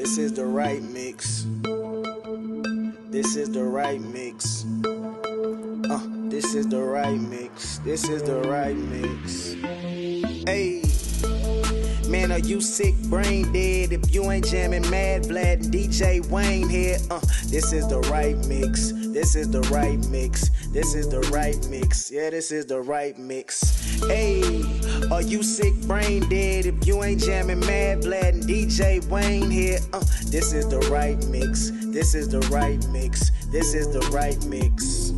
This is the right mix. This is the right mix. This is the right mix. This is the right mix. Hey, man, are you sick, brain dead? If you ain't jamming Mad Vlad and DJ Waynehead, this is the right mix. This is the right mix. This is the right mix. Yeah, this is the right mix. Hey, are you sick, brain dead? If you ain't jamming Mad Vlad and DJ Waynehead, this is the right mix. This is the right mix. This is the right mix.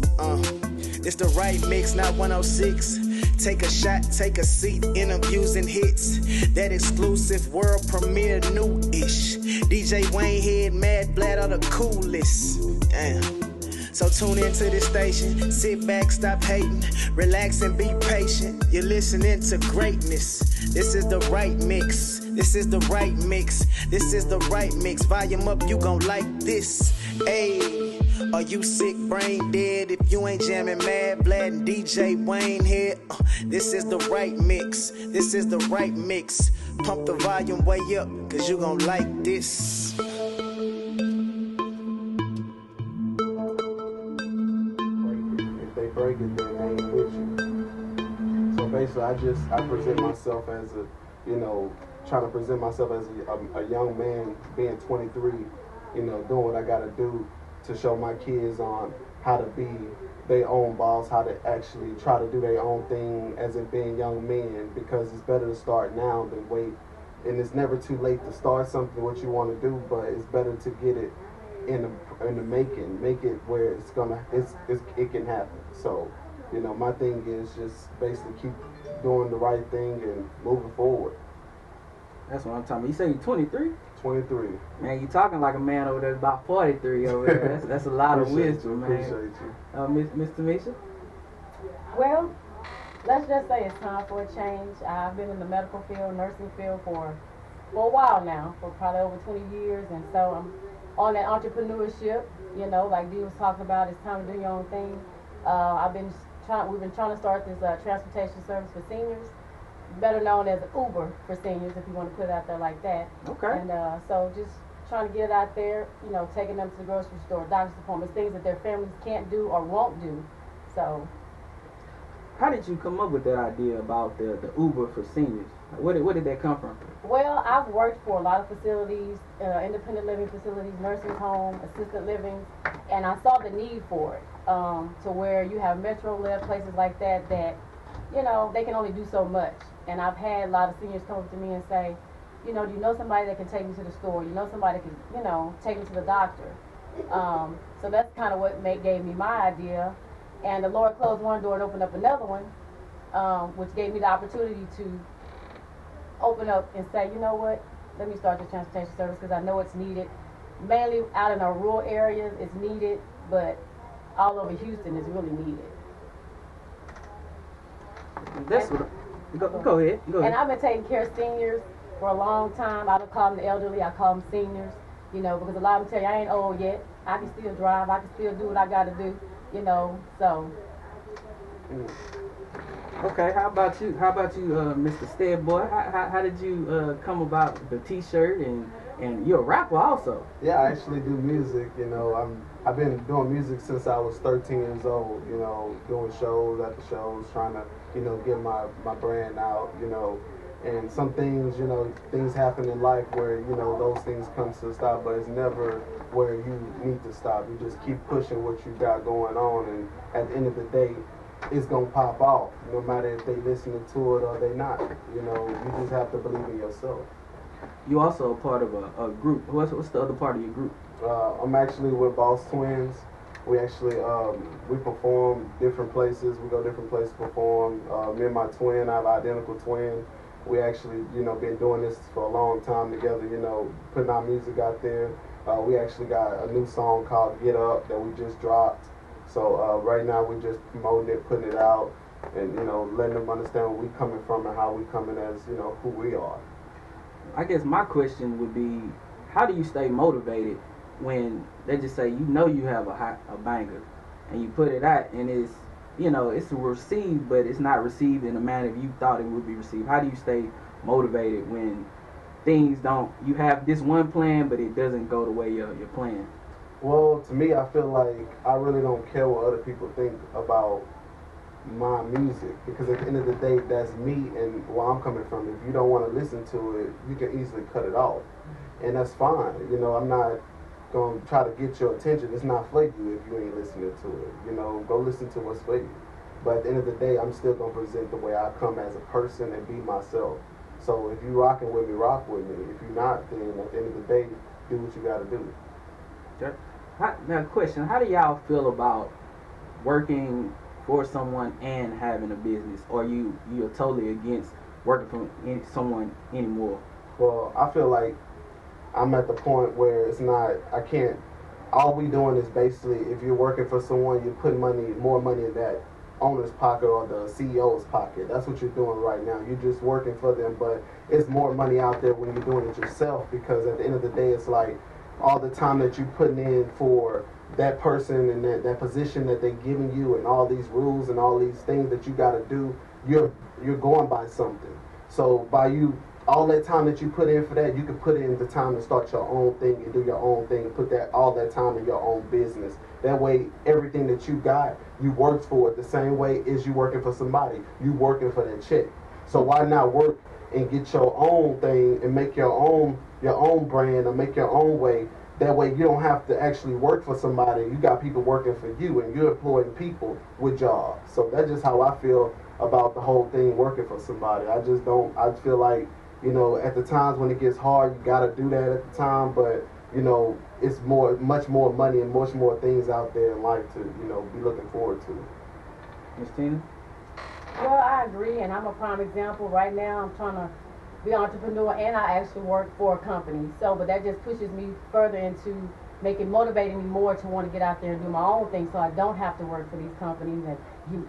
It's the right mix, not 106. Take a shot, take a seat, interviews and hits. That exclusive world premiere, new-ish. DJ Waynehead, Mad Vlad are the coolest. Damn. So tune into this station, sit back, stop hating, relax and be patient. You're listening to greatness. This is the right mix. This is the right mix. This is the right mix. Volume up, you gon' like this. Ayy, are you sick, brain dead? If you ain't jamming Mad Vlad and DJ Waynehead, this is the right mix. This is the right mix. Pump the volume way up, cause you gon' like this. Break it, then they ain't with you. So basically, I present myself as a, trying to present myself as a young man, being 23, doing what I gotta do to show my kids on how to be their own boss, how to actually try to do their own thing as in being young men, because it's better to start now than wait. And it's never too late to start something what you want to do, but it's better to get it in the making, make it where it can happen. So, my thing is just basically keep doing the right thing and moving forward. That's what I'm talking about. You say you're 23? 23. Man, you talking like a man over there about 43 over there. That's a lot of wisdom, man. Appreciate you. Miss Tamisha? Well, let's just say it's time for a change. I've been in the medical field, nursing field for a while now, for probably over 20 years, and so I'm on that entrepreneurship, like Dee was talking about. It's time to do your own thing. We've been trying to start this transportation service for seniors, better known as Uber for seniors, if you want to put it out there like that. Okay. And so just trying to get it out there, taking them to the grocery store, doctor's appointments, things that their families can't do or won't do. So. How did you come up with that idea about the Uber for seniors? Where did that come from? Well, I've worked for a lot of facilities, independent living facilities, nursing home, assisted living, and I saw the need for it, to where you have Metro-led places like that, they can only do so much. And I've had a lot of seniors come up to me and say, do you know somebody that can take me to the store? You know somebody that can, take me to the doctor? So that's kind of what gave me my idea. And the Lord closed one door and opened up another one, which gave me the opportunity to open up and say, you know what, let me start this transportation service because I know it's needed. Mainly out in our rural areas, it's needed, but all over Houston, it's really needed. Go ahead. And I've been taking care of seniors for a long time. I don't call them the elderly, I call them seniors, because a lot of them tell you, I ain't old yet. I can still drive, I can still do what I got to do, so. Okay, how about you, Mr. Steadboy? How did you come about the T-shirt and you're a rapper also? Yeah, I actually do music. I've been doing music since I was 13 years old. Doing shows after shows, trying to get my brand out. And some things, things happen in life where those things come to a stop, but it's never where you need to stop. You just keep pushing what you got going on, and at the end of the day, it's gonna pop off, no matter if they listening to it or they not. You just have to believe in yourself. You also a part of a group. What's the other part of your group? I'm actually with Boss Twins. We actually we perform different places. We go different places to perform. Me and my twin, I have an identical twin. We actually, been doing this for a long time together. Putting our music out there. We actually got a new song called "Get Up" that we just dropped. So right now we're just promoting it, putting it out, and letting them understand where we coming from and how we coming as who we are. I guess my question would be, how do you stay motivated when they just say you have a banger, and you put it out and it's it's received, but it's not received in the manner you thought it would be received? How do you stay motivated when things don't, you have this one plan, but it doesn't go the way you're plan? Well, to me, I feel like I really don't care what other people think about my music, because at the end of the day, that's me and where I'm coming from. If you don't want to listen to it, you can easily cut it off, and that's fine. You know, I'm not gonna try to get your attention. It's not for you if you ain't listening to it. You know, go listen to what's for you. But at the end of the day, I'm still gonna present the way I come as a person and be myself. So if you rocking with me, rock with me. If you're not, then at the end of the day, do what you gotta do. Okay. Now, question: how do y'all feel about working for someone and having a business, or you're totally against working for someone anymore? Well, I feel like I'm at the point where it's not, I can't, all we doing is basically, if you're working for someone, you're putting more money in that owner's pocket or the CEO's pocket. That's what you're doing right now. You're just working for them, but it's more money out there when you're doing it yourself, because at the end of the day, it's like all the time that you're putting in for that person and that position that they're giving you, and all these rules and all these things that you got to do, you're going by something. So by you, all that time that you put in for that, you can put in the time to start your own thing and do your own thing, put all that time in your own business. That way, everything that you got, you worked for it the same way as you working for somebody. You working for that check. So why not work and get your own thing and make your own brand or make your own way? That way you don't have to actually work for somebody. You got people working for you, and you're employing people with jobs. So that's just how I feel about the whole thing, working for somebody. I just don't, I feel like, you know, at the times when it gets hard, you got to do that at the time, but, you know, it's much more money and much more things out there in life to, you know, be looking forward to. Miss Tina? Well, I agree, and I'm a prime example. Right now, I'm trying to be an entrepreneur, and I actually work for a company. So, but that just pushes me further into motivating me more to want to get out there and do my own thing, so I don't have to work for these companies and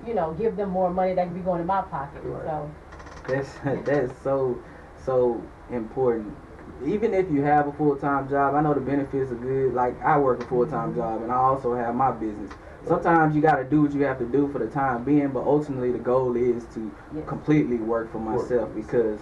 you know, give them more money that can be going in my pocket. Right. So That's so important. Even if you have a full-time job, I know the benefits are good. Like, I work a full-time job, and I also have my business. Sometimes you got to do what you have to do for the time being, but ultimately the goal is to completely work for myself, because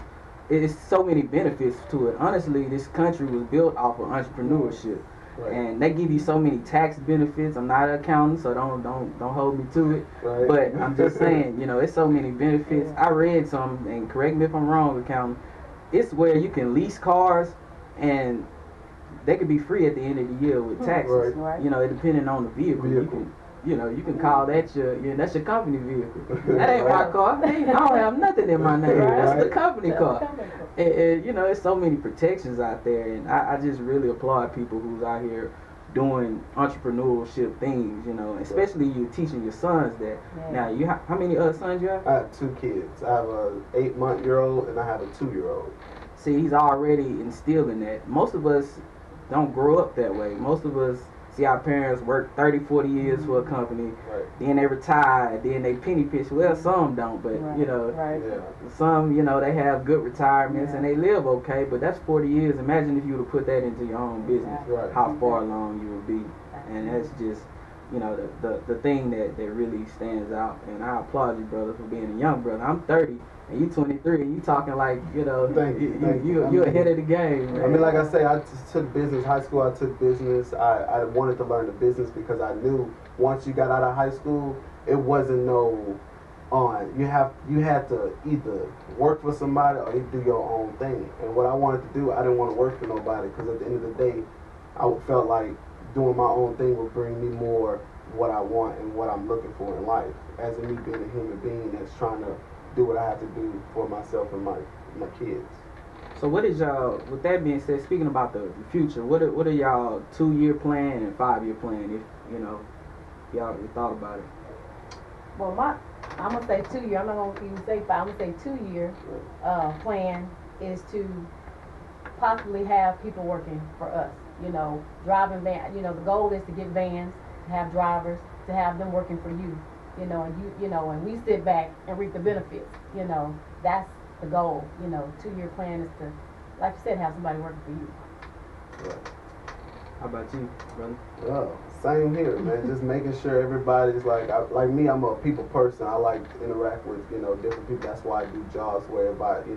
it's so many benefits to it. Honestly, this country was built off of entrepreneurship. Right. And they give you so many tax benefits. I'm not an accountant, so don't hold me to it. Right. But I'm just saying, you know, it's so many benefits. I read some, and correct me if I'm wrong, accountant. It's where you can lease cars, and they could be free at the end of the year with taxes. Right. You know, depending on the vehicle. You can call that that's your company vehicle. That ain't my car. I don't have nothing in my name. That's the company car. And you know, there's so many protections out there, and I just really applaud people who's out here doing entrepreneurship things, you know, especially you teaching your sons that. Now, how many sons you have? I have 2 kids. I have a 8-month-old and I have a 2-year-old. See, he's already instilling that. Most of us don't grow up that way. Most of us see our parents work 30, 40 years for a company, then they retire, then they penny pinch. Well, some don't, but you know, some, you know, they have good retirements and they live okay, but that's 40 years. Imagine if you would have put that into your own business, how far along you would be. And that's just, you know, the thing that really stands out. And I applaud you, brother, for being a young brother. I'm 30. And you 23, and you talking like, you know, you're ahead of the game, man. I mean, like I say, I just took business. High school, I took business. I wanted to learn the business because I knew once you got out of high school, it wasn't you had to either work for somebody or you do your own thing. And what I wanted to do, I didn't want to work for nobody, because at the end of the day, I felt like doing my own thing would bring me more what I want and what I'm looking for in life, as in me being a human being that's trying to do what I have to do for myself and my kids. So what is y'all, with that being said, speaking about the future, what are y'all 2-year plan and 5-year plan, if, you know, y'all thought about it? Well, I'm going to say 2-year. I'm not going to even say 5. I'm going to say 2-year plan is to possibly have people working for us. You know, driving van. You know, the goal is to get vans, to have drivers, to have them working for you. You know, and and we sit back and reap the benefits. You know, that's the goal. You know, 2-year plan is to, like you said, have somebody working for you. Right. How about you, brother? Well, same here, man. Just making sure everybody's like me. I'm a people person. I like to interact with different people. That's why I do jobs where everybody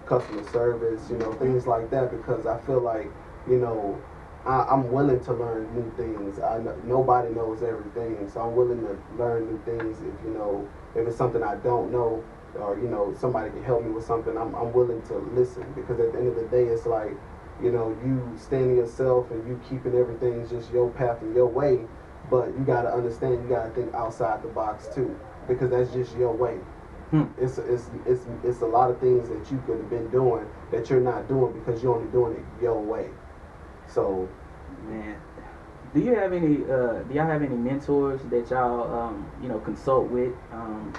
customer service, you know, things like that, because I feel like, you know, I'm willing to learn new things. Nobody knows everything, so I'm willing to learn new things. If you know, if it's something I don't know, or you know, somebody can help me with something, I'm willing to listen, because at the end of the day, it's like, you know, you standing yourself and you keeping everything just your path and your way, but you gotta understand, you gotta think outside the box too, because that's just your way. It's a lot of things that you could have been doing that you're not doing because you're only doing it your way. So, man, do y'all have any mentors that y'all you know, consult with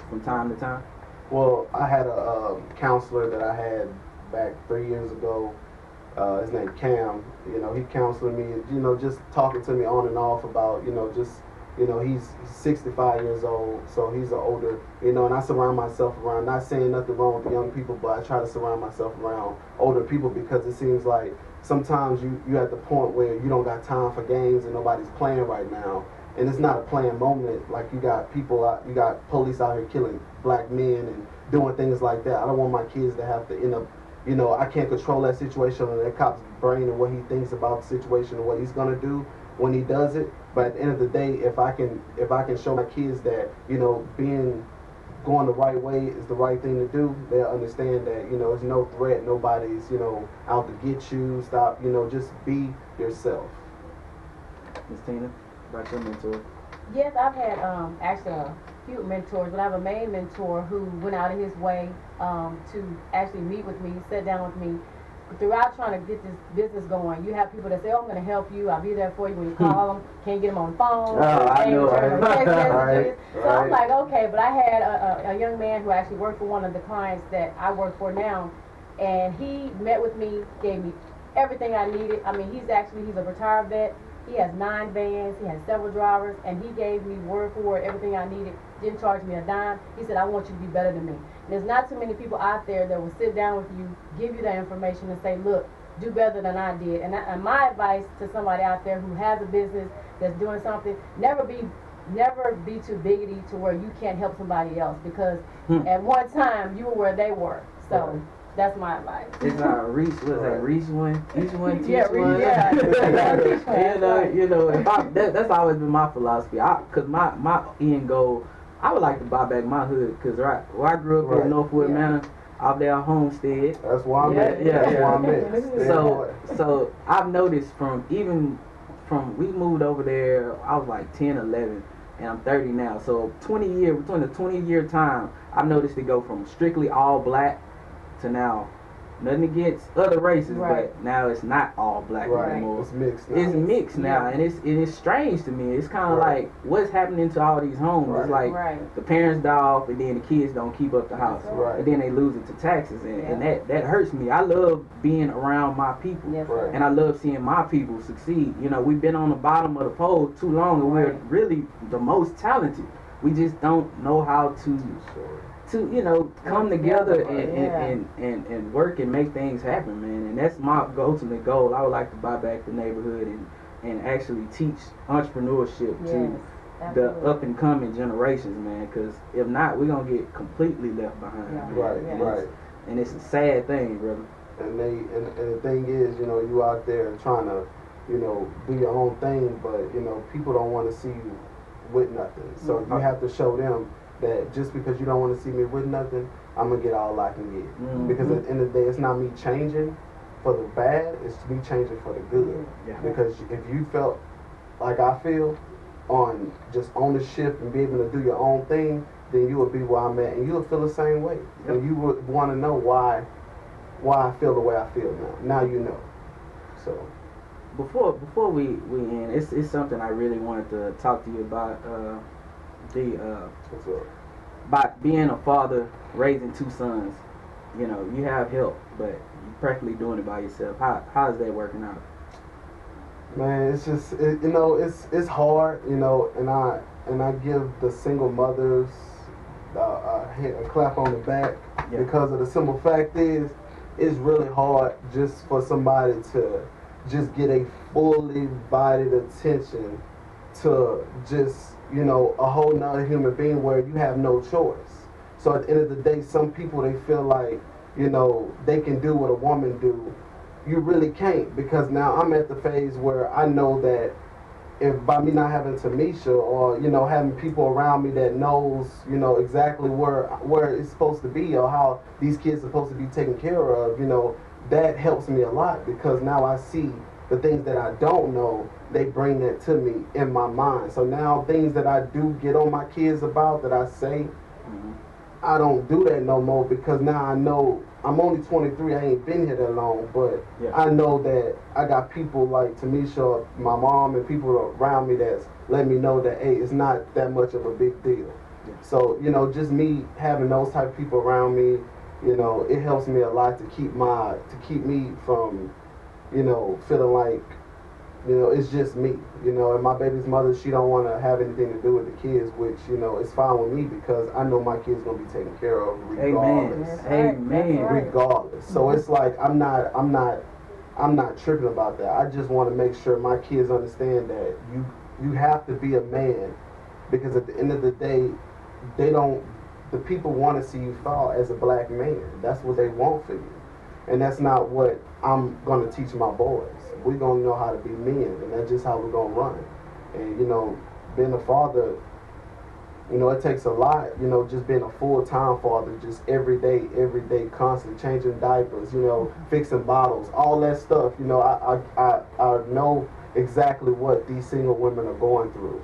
from time to time? well, I had a counselor that I had back 3 years ago. His name Cam. You know, he counseled me. You know, just talking to me on and off about, you know, just, you know, he's 65 years old, so he's an older, you know, and I surround myself around, not saying nothing wrong with young people, but I try to surround myself around older people, because it seems like sometimes you at the point where you don't got time for games and nobody's playing right now, and it's not a playing moment. Like, you got people out, you got police out here killing black men and doing things like that. I don't want my kids to have to end up, you know, I can't control that situation or that cop's brain and what he thinks about the situation and what he's gonna do when he does it. But at the end of the day, if I can show my kids that, you know, going the right way is the right thing to do, they'll understand that, you know, it's no threat, nobody's, you know, out to get you. Stop, you know, just be yourself. Ms. Tina, about your mentor? Yes, I've had actually a few mentors, but I have a main mentor who went out of his way to actually meet with me, sit down with me. Throughout trying to get this business going, you have people that say, "Oh, I'm going to help you. I'll be there for you when you call them." Can't get them on the phone. I know. Right. So I'm like, okay. But I had a young man who actually worked for one of the clients that I work for now, and he met with me, gave me everything I needed. I mean, he's a retired vet. He has 9 vans. He has several drivers, and he gave me word for word everything I needed. Didn't charge me a dime. He said, "I want you to be better than me." And there's not too many people out there that will sit down with you, give you that information, and say, "Look, do better than I did." And my advice to somebody out there who has a business that's doing something, never be too biggity to where you can't help somebody else, because at one time you were where they were. So that's my advice. It's Reese, what's that? Reese one, teach one. Yeah, teach one. You know, that's always been my philosophy. Cause my end goal, I would like to buy back my hood, cause where I grew up in Northwood Manor, out there Homestead. That's why I'm at. That's why I'm at. So I've noticed from we moved over there, I was like 10, 11, and I'm 30 now. So between the 20-year time, I've noticed it go from strictly all black to now, nothing against other races, but now it's not all black anymore. It's mixed now. It's mixed now, and it's strange to me. It's kind of like, what's happening to all these homes? It's like the parents die off, and then the kids don't keep up the house, and then they lose it to taxes, and that hurts me. I love being around my people, and I love seeing my people succeed. You know, we've been on the bottom of the pole too long, and we're really the most talented. We just don't know how to you know, come together and work and make things happen, man. And that's my ultimate goal. I would like to buy back the neighborhood and actually teach entrepreneurship to the up and coming generations, man. Because if not, we're gonna get completely left behind. Right. And it's a sad thing, brother. And the thing is, you know, you out there trying to, you know, do your own thing, but you know, people don't want to see you with nothing. So you have to show them that just because you don't want to see me with nothing, I'm going to get all I can get. Because at the end of the day, it's not me changing for the bad, it's me changing for the good. Because if you felt like I feel, on just ownership and be able to do your own thing, then you would be where I'm at, and you would feel the same way. And you would want to know why I feel the way I feel now. Now you know. So before we end, it's something I really wanted to talk to you about. What's up? By being a father, raising 2 sons, you know, you have help, but you're practically doing it by yourself. How is that working out? Man, it's just you know, it's hard, you know, and I give the single mothers a clap on the back because of the simple fact is, it's really hard just for somebody to just get a fully bodied attention to just, you know, a whole nother human being where you have no choice. So at the end of the day, some people, they feel like, you know, they can do what a woman do, you really can't, because now I'm at the phase where I know that if by me not having Tamisha, or you know, having people around me that knows, you know, exactly where it's supposed to be, or how these kids are supposed to be taken care of, you know, that helps me a lot, because now I see the things that I don't know, they bring that to me in my mind. So now things that I do get on my kids about, that I say, I don't do that no more, because now I know I'm only 23. I ain't been here that long, but I know that I got people like Tamisha, my mom, and people around me that's letting me know that, hey, it's not that much of a big deal. So, you know, just me having those type of people around me, you know, it helps me a lot to keep me from, you know, feeling like, you know, it's just me, you know, and my baby's mother, she don't want to have anything to do with the kids, which, you know, is fine with me, because I know my kids going to be taken care of regardless. Amen. Regardless. So it's like, I'm not tripping about that. I just want to make sure my kids understand that you have to be a man, because at the end of the day, the people want to see you fall as a black man. That's what they want for you. And that's not what I'm going to teach my boys. We're going to know how to be men, and that's just how we're going to run. And, you know, being a father, you know, it takes a lot, you know, just being a full-time father, just every day, constant, changing diapers, you know, fixing bottles, all that stuff. You know, I know exactly what these single women are going through.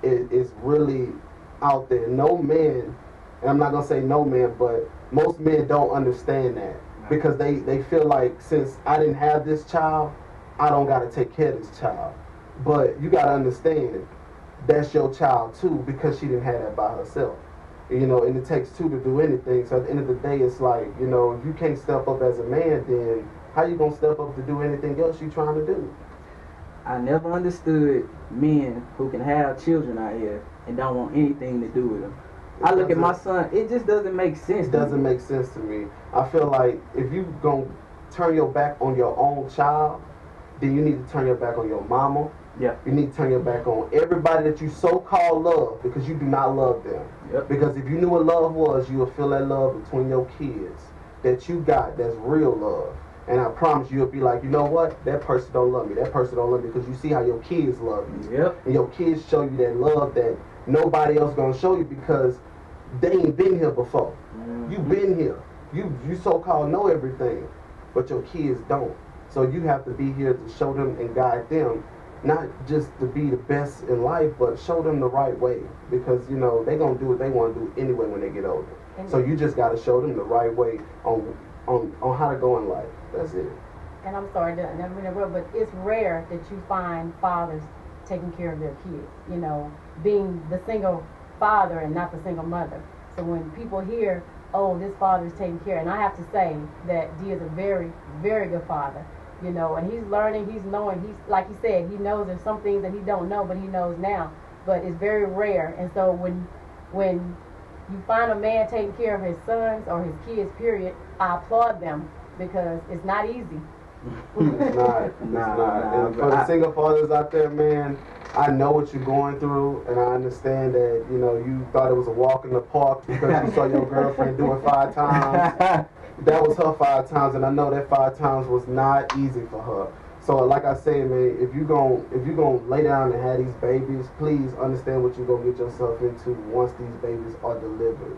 It's really out there. No man, and I'm not going to say no man, but most men don't understand that, because they feel like, since I didn't have this child, I don't got to take care of this child. But you got to understand, that's your child too, because she didn't have that by herself. You know, and it takes two to do anything. So at the end of the day, it's like, you know, if you can't step up as a man, then how you going to step up to do anything else you trying to do? I never understood men who can have children out here and don't want anything to do with them. I look at my son, it just doesn't make sense. It doesn't make sense to me. I feel like if you going to turn your back on your own child, then you need to turn your back on your mama. Yeah. You need to turn your back on everybody that you so-called love, because you do not love them. Yep. Because if you knew what love was, you would feel that love between your kids that you got, that's real love. And I promise you'll be like, you know what? That person don't love me. That person don't love me, because you see how your kids love you. Yep. And your kids show you that love that nobody else gonna show you, because they ain't been here before. You been here. You so-called know everything, but your kids don't. So you have to be here to show them and guide them, not just to be the best in life, but show them the right way, because, you know, they gonna do what they want to do anyway when they get older. So you just got to show them the right way on how to go in life. That's it. And I'm sorry, never been interrupt, but it's rare that you find fathers taking care of their kids. You know, being the single father and not the single mother. So when people hear, oh, this father's taking care, and I have to say that D is a very, very good father. You know, and he's learning, he's knowing, he's, like he said, he knows there's some things that he don't know, but he knows now. But it's very rare. And so when you find a man taking care of his sons or his kids, period, I applaud them, because it's not easy. It's not. And for the single fathers out there, man, I know what you're going through, and I understand that, you know, you thought it was a walk in the park because you saw your girlfriend do it 5 times. That was her 5 times, and I know that 5 times was not easy for her. So like I say, man, if you gonna lay down and have these babies, please understand what you're gonna get yourself into once these babies are delivered.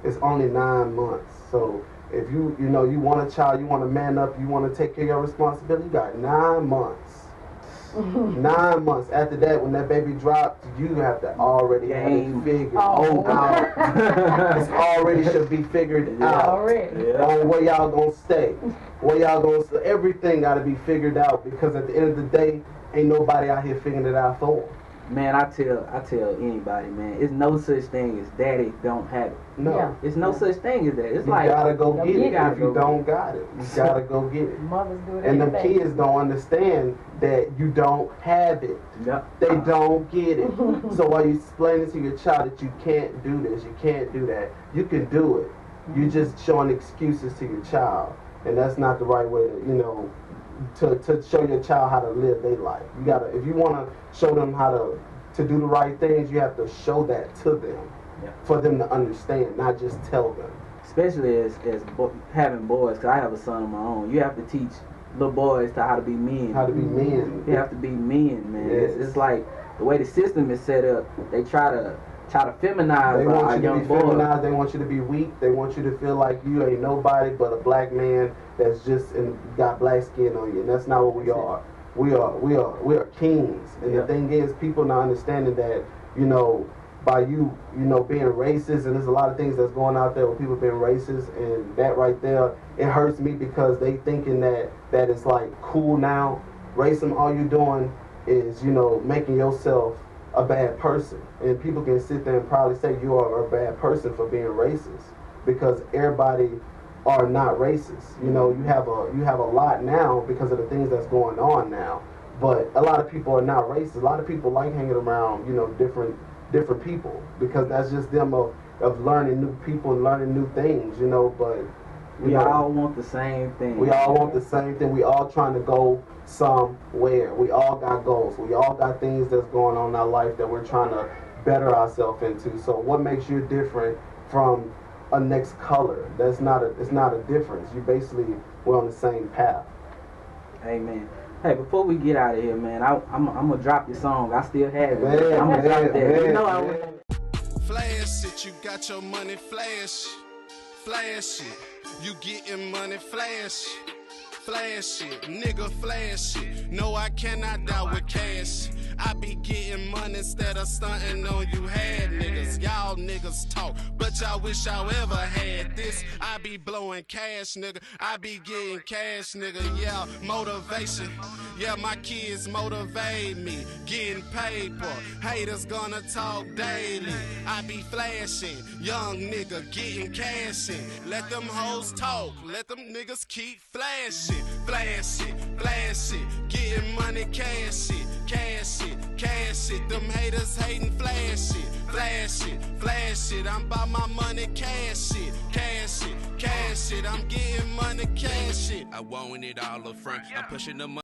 It's only 9 months. So if you want a child, you want to man up, you want to take care of your responsibility, you got 9 months. 9 months. After that, when that baby drops, you have to already have it figured out. It already should be figured out. On where y'all gonna stay. Where y'all gonna stay. Everything gotta be figured out, because at the end of the day, ain't nobody out here figuring it out for them. Man, I tell anybody, man, it's no such thing as daddy don't have it. No. Yeah. It's no such thing as that. It's You like, gotta go get it. If you go don't got it, you gotta go get it. Mothers do it. And them kids don't understand that you don't have it. Yep. They don't get it. So while you explaining to your child that you can't do this, you can't do that, you can do it. You're just showing excuses to your child, and that's not the right way to, you know, to show your child how to live their life. You gotta, if you want to show them how to do the right things, you have to show that to them, for them to understand, not just tell them. especially as having boys, because I have a son of my own. You have to teach little boys to how to be men. How to be men. You have to be men, man. Yes. It's like the way the system is set up. They try to feminize They want our you young to be boys. feminized. They want you to be weak. They want you to feel like you ain't nobody but a black man that's just got black skin on you. And that's not what we are. We are kings. And the thing is, people not understanding that, you know, by you know, being racist, and there's a lot of things that's going out there with people being racist, and that right there, it hurts me because they thinking that it's like cool now. Racism, all you doing is, you know, making yourself a bad person, and people can sit there and probably say you are a bad person for being racist, because everybody are not racist. You know, you have a lot now because of the things that's going on now, but a lot of people are not racist. A lot of people like hanging around, you know, different people, because that's just them of learning new people and learning new things, you know. But we all want the same thing. We all want the same thing. We all trying to go somewhere. We all got goals. We all got things that's going on in our life that we're trying to better ourselves into. So what makes you different from a next color? It's not a difference. You basically, we're on the same path. Amen. Hey, before we get out of here, man, I'm gonna drop your song. I still have it. Man, I'm gonna drop that. Man, you know I would. Flash it, you got your money, flash it. You getting money, flash it, nigga, flash it. No, I cannot die with cash. I be getting money instead of stunting on you had niggas. Y'all niggas talk, but y'all wish y'all ever had this. I be blowing cash, nigga. I be getting cash, nigga. Yeah, motivation. Yeah, my kids motivate me. Getting paper. Haters gonna talk daily. I be flashing. Young nigga getting cash in. Let them hoes talk. Let them niggas keep flashing. Flash it. Getting money, cash it. Cash it. Them haters hating, flash it. I'm by my money, cash it. I'm getting money, cash it. I want it all up front. I'm pushing the money.